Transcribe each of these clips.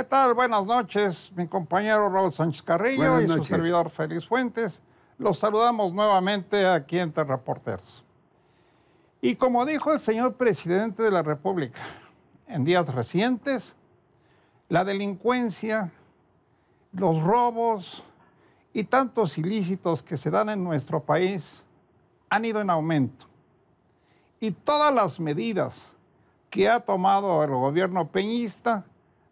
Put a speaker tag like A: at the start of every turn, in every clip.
A: ¿Qué tal? Buenas noches, mi compañero Raúl Sánchez Carrillo y su servidor Félix Fuentes. Los saludamos nuevamente aquí en Reporteros. Y como dijo el señor presidente de la República, en días recientes, la delincuencia, los robos y tantos ilícitos que se dan en nuestro país han ido en aumento. Y todas las medidas que ha tomado el gobierno peñista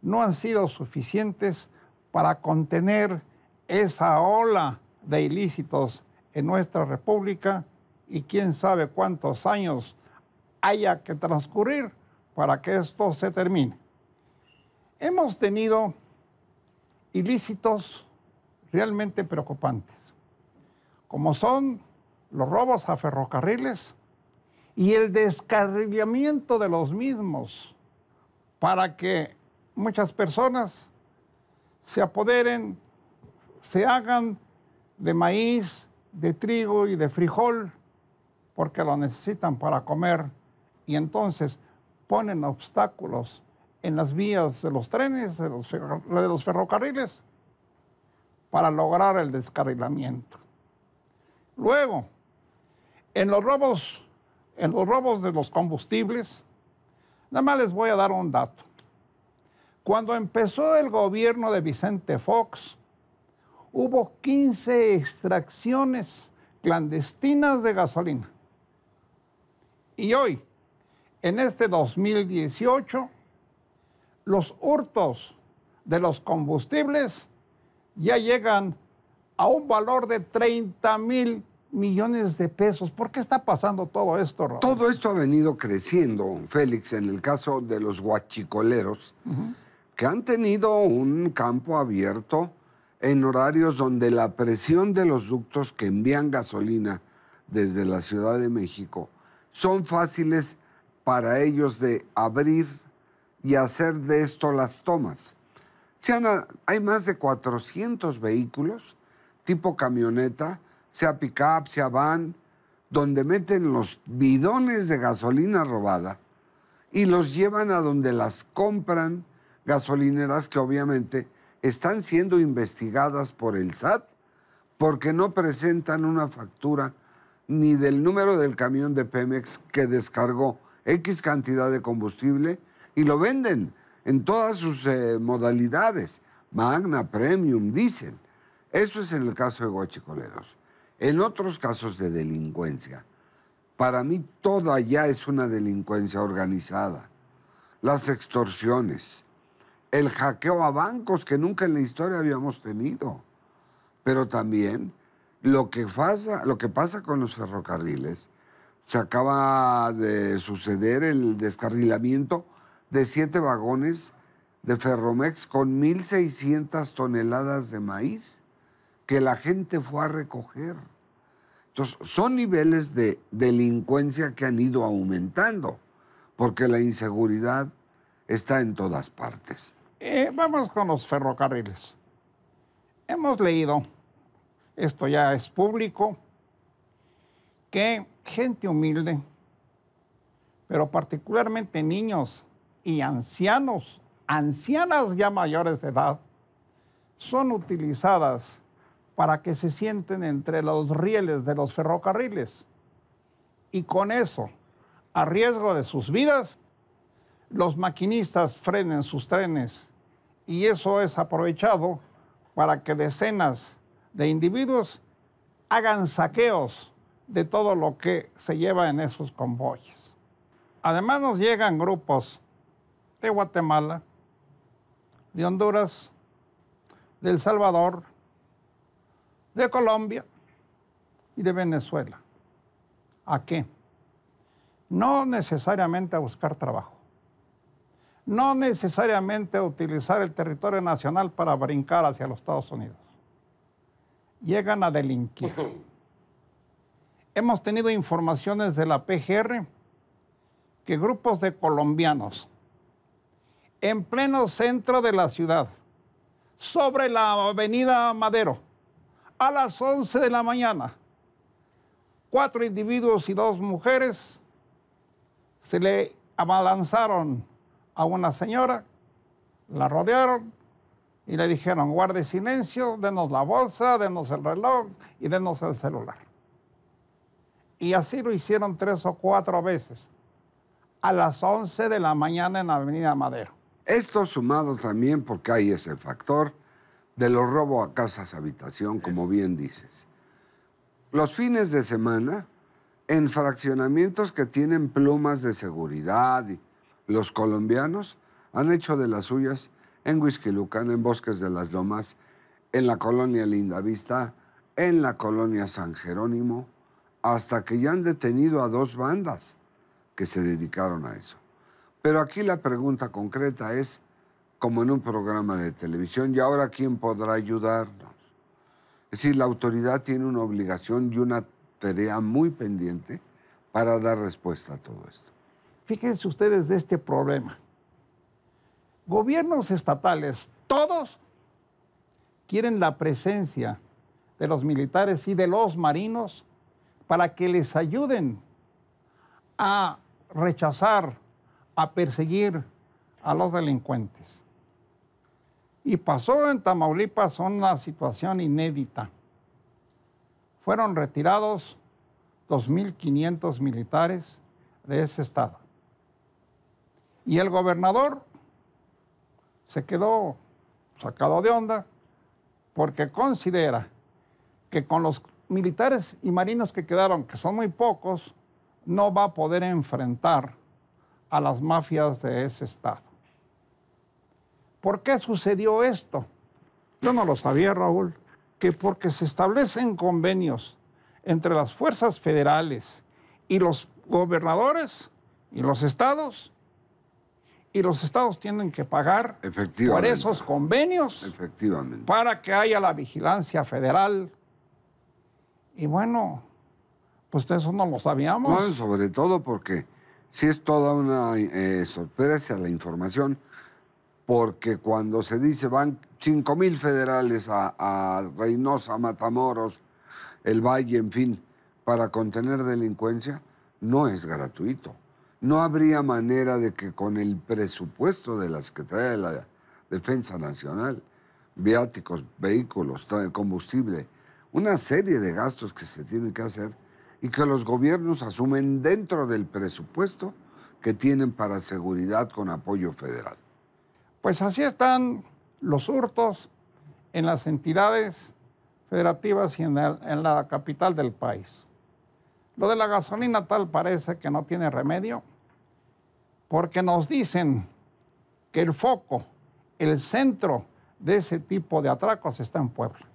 A: no han sido suficientes para contener esa ola de ilícitos en nuestra República y quién sabe cuántos años haya que transcurrir para que esto se termine. Hemos tenido ilícitos realmente preocupantes, como son los robos a ferrocarriles y el descarrilamiento de los mismos para que muchas personas se apoderen, se hagan de maíz, de trigo y de frijol, porque lo necesitan para comer, y entonces ponen obstáculos en las vías de los trenes, de los ferrocarriles, para lograr el descarrilamiento. Luego, en los robos de los combustibles, nada más les voy a dar un dato. Cuando empezó el gobierno de Vicente Fox, hubo 15 extracciones clandestinas de gasolina. Y hoy, en este 2018, los hurtos de los combustibles ya llegan a un valor de 30,000 millones de pesos. ¿Por qué está pasando todo esto, Raúl?
B: Todo esto ha venido creciendo, Félix, en el caso de los huachicoleros, que han tenido un campo abierto en horarios donde la presión de los ductos que envían gasolina desde la Ciudad de México son fáciles para ellos de abrir y hacer de esto las tomas. Hay más de 400 vehículos, tipo camioneta, sea pick-up, sea van, donde meten los bidones de gasolina robada y los llevan a donde las compran gasolineras que obviamente están siendo investigadas por el SAT porque no presentan una factura ni del número del camión de Pemex que descargó X cantidad de combustible y lo venden en todas sus modalidades, Magna, Premium, Diesel. Eso es en el caso de huachicoleros. En otros casos de delincuencia, para mí toda ya es una delincuencia organizada. Las extorsiones, el hackeo a bancos que nunca en la historia habíamos tenido, pero también lo que pasa con los ferrocarriles. Se acaba de suceder el descarrilamiento de 7 vagones de Ferromex con 1,600 toneladas de maíz que la gente fue a recoger. Entonces, son niveles de delincuencia que han ido aumentando, porque la inseguridad está en todas partes.
A: Vamos con los ferrocarriles. Hemos leído, esto ya es público, que gente humilde, pero particularmente niños y ancianas ya mayores de edad, son utilizadas para que se sienten entre los rieles de los ferrocarriles. Y con eso, a riesgo de sus vidas, los maquinistas frenen sus trenes y eso es aprovechado para que decenas de individuos hagan saqueos de todo lo que se lleva en esos convoyes. Además nos llegan grupos de Guatemala, de Honduras, de El Salvador, de Colombia y de Venezuela. ¿A qué? No necesariamente a buscar trabajo. No necesariamente a utilizar el territorio nacional para brincar hacia los Estados Unidos. Llegan a delinquir. Hemos tenido informaciones de la PGR que grupos de colombianos en pleno centro de la ciudad, sobre la avenida Madero, a las 11 de la mañana, 4 individuos y 2 mujeres se le abalanzaron a una señora, la rodearon, y le dijeron, guarde silencio, denos la bolsa, denos el reloj y denos el celular. Y así lo hicieron 3 o 4 veces, a las 11 de la mañana en la Avenida Madero.
B: Esto sumado también porque hay ese factor de los robos a casas habitación, como bien dices. Los fines de semana, en fraccionamientos que tienen plumas de seguridad, los colombianos han hecho de las suyas en Huixquilucan, en Bosques de las Lomas, en la colonia Lindavista, en la colonia San Jerónimo, hasta que ya han detenido a 2 bandas que se dedicaron a eso. Pero aquí la pregunta concreta es, como en un programa de televisión, ¿y ahora quién podrá ayudarnos? Es decir, la autoridad tiene una obligación y una tarea muy pendiente para dar respuesta a todo esto.
A: Fíjense ustedes de este problema. Gobiernos estatales, todos quieren la presencia de los militares y de los marinos para que les ayuden a rechazar, a perseguir a los delincuentes. Y pasó en Tamaulipas una situación inédita. Fueron retirados 2.500 militares de ese estado. Y el gobernador se quedó sacado de onda porque considera que con los militares y marinos que quedaron, que son muy pocos, no va a poder enfrentar a las mafias de ese estado. ¿Por qué sucedió esto? Yo no lo sabía, Raúl, que porque se establecen convenios entre las fuerzas federales y los gobernadores y los estados tienen que pagar por esos convenios para que haya la vigilancia federal. Y bueno, pues eso no lo sabíamos.
B: No, sobre todo porque sí es toda una sorpresa la información, porque cuando se dice van 5,000 federales a Reynosa, Matamoros, el Valle, en fin, para contener delincuencia, no es gratuito. No habría manera de que con el presupuesto de las que trae la Defensa Nacional, viáticos, vehículos, combustible, una serie de gastos que se tienen que hacer y que los gobiernos asumen dentro del presupuesto que tienen para seguridad con apoyo federal.
A: Pues así están los hurtos en las entidades federativas y en la capital del país. Lo de la gasolina tal parece que no tiene remedio, porque nos dicen que el foco, el centro de ese tipo de atracos está en Puebla,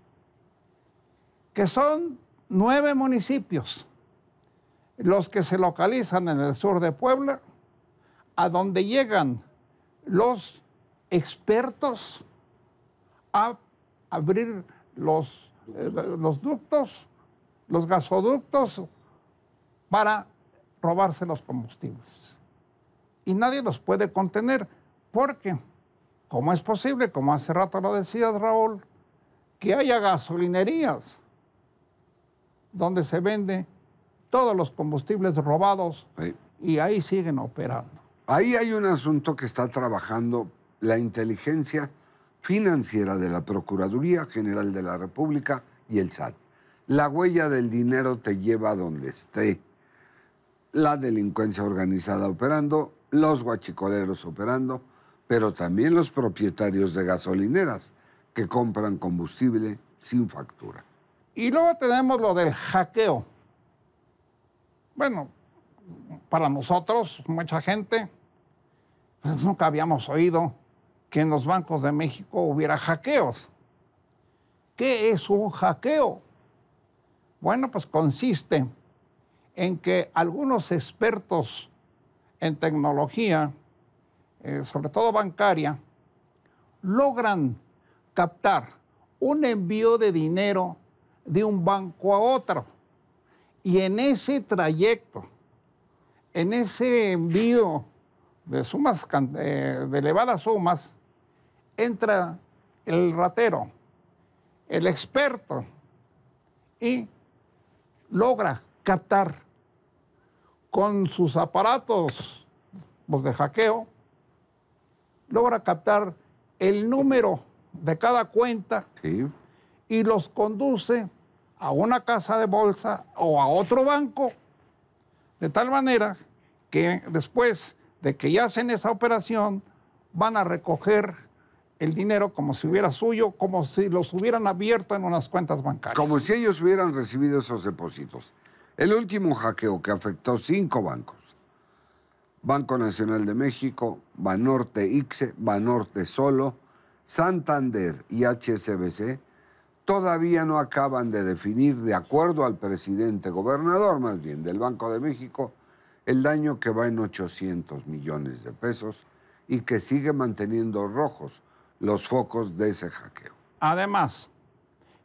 A: que son 9 municipios los que se localizan en el sur de Puebla, a donde llegan los expertos a abrir los ductos, los gasoductos, para robarse los combustibles. Y nadie los puede contener, porque, ¿cómo es posible, como hace rato lo decías, Raúl, que haya gasolinerías donde se vende todos los combustibles robados y ahí siguen operando?
B: Ahí hay un asunto que está trabajando la inteligencia financiera de la Procuraduría General de la República y el SAT. La huella del dinero te lleva a donde esté. La delincuencia organizada operando, los guachicoleros operando, pero también los propietarios de gasolineras que compran combustible sin factura.
A: Y luego tenemos lo del hackeo. Bueno, para nosotros, mucha gente, pues nunca habíamos oído que en los bancos de México hubiera hackeos. ¿Qué es un hackeo? Bueno, pues consiste en que algunos expertos en tecnología, sobre todo bancaria, logran captar un envío de dinero de un banco a otro. Y en ese trayecto, en ese envío de sumas, de elevadas sumas, entra el ratero, el experto, y logra captar con sus aparatos de hackeo, logra captar el número de cada cuenta
B: Sí.
A: y los conduce a una casa de bolsa o a otro banco, de tal manera que después de que ya hacen esa operación, van a recoger el dinero como si hubiera suyo, como si los hubieran abierto en unas cuentas bancarias.
B: Como si ellos hubieran recibido esos depósitos. El último hackeo que afectó 5 bancos, Banco Nacional de México, Banorte ICSE, Banorte Solo, Santander y HSBC, todavía no acaban de definir, de acuerdo al presidente gobernador, más bien, del Banco de México, el daño que va en 800 millones de pesos y que sigue manteniendo rojos los focos de ese hackeo.
A: Además,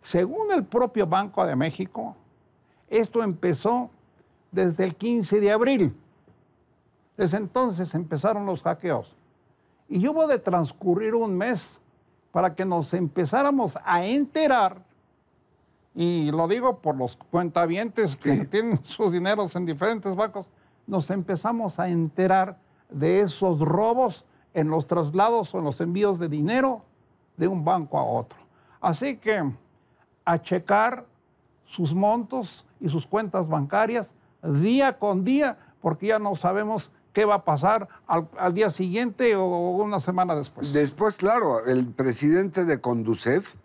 A: según el propio Banco de México, esto empezó desde el 15 de abril. Desde entonces empezaron los hackeos. Y hubo de transcurrir un mes para que nos empezáramos a enterar, y lo digo por los cuentavientes que tienen sus dineros en diferentes bancos, nos empezamos a enterar de esos robos en los traslados o en los envíos de dinero de un banco a otro. Así que a checar sus montos y sus cuentas bancarias día con día, porque ya no sabemos qué va a pasar al día siguiente o una semana después.
B: Después, claro, el presidente de Conducef,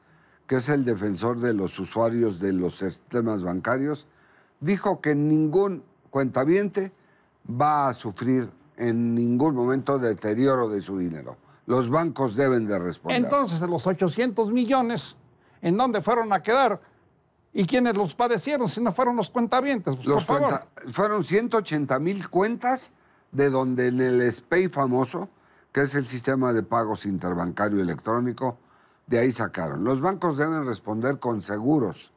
B: que es el defensor de los usuarios de los sistemas bancarios, dijo que ningún cuentaviente va a sufrir en ningún momento deterioro de su dinero. Los bancos deben de responder.
A: Entonces, de los 800 millones, ¿en dónde fueron a quedar? ¿Y quiénes los padecieron si no fueron los cuentavientes? Pues, por favor.
B: Fueron 180,000 cuentas de donde en el SPEI famoso, que es el sistema de pagos interbancario electrónico, de ahí sacaron. Los bancos deben responder con seguros,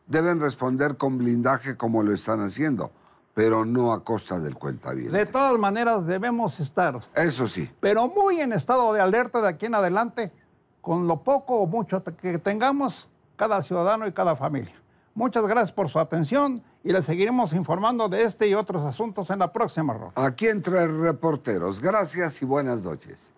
B: deben responder con blindaje como lo están haciendo, pero no a costa del cuentaviente.
A: De todas maneras, debemos estar,
B: Eso sí.
A: pero muy en estado de alerta de aquí en adelante, con lo poco o mucho que tengamos cada ciudadano y cada familia. Muchas gracias por su atención y les seguiremos informando de este y otros asuntos en la próxima ronda.
B: Aquí entre reporteros. Gracias y buenas noches.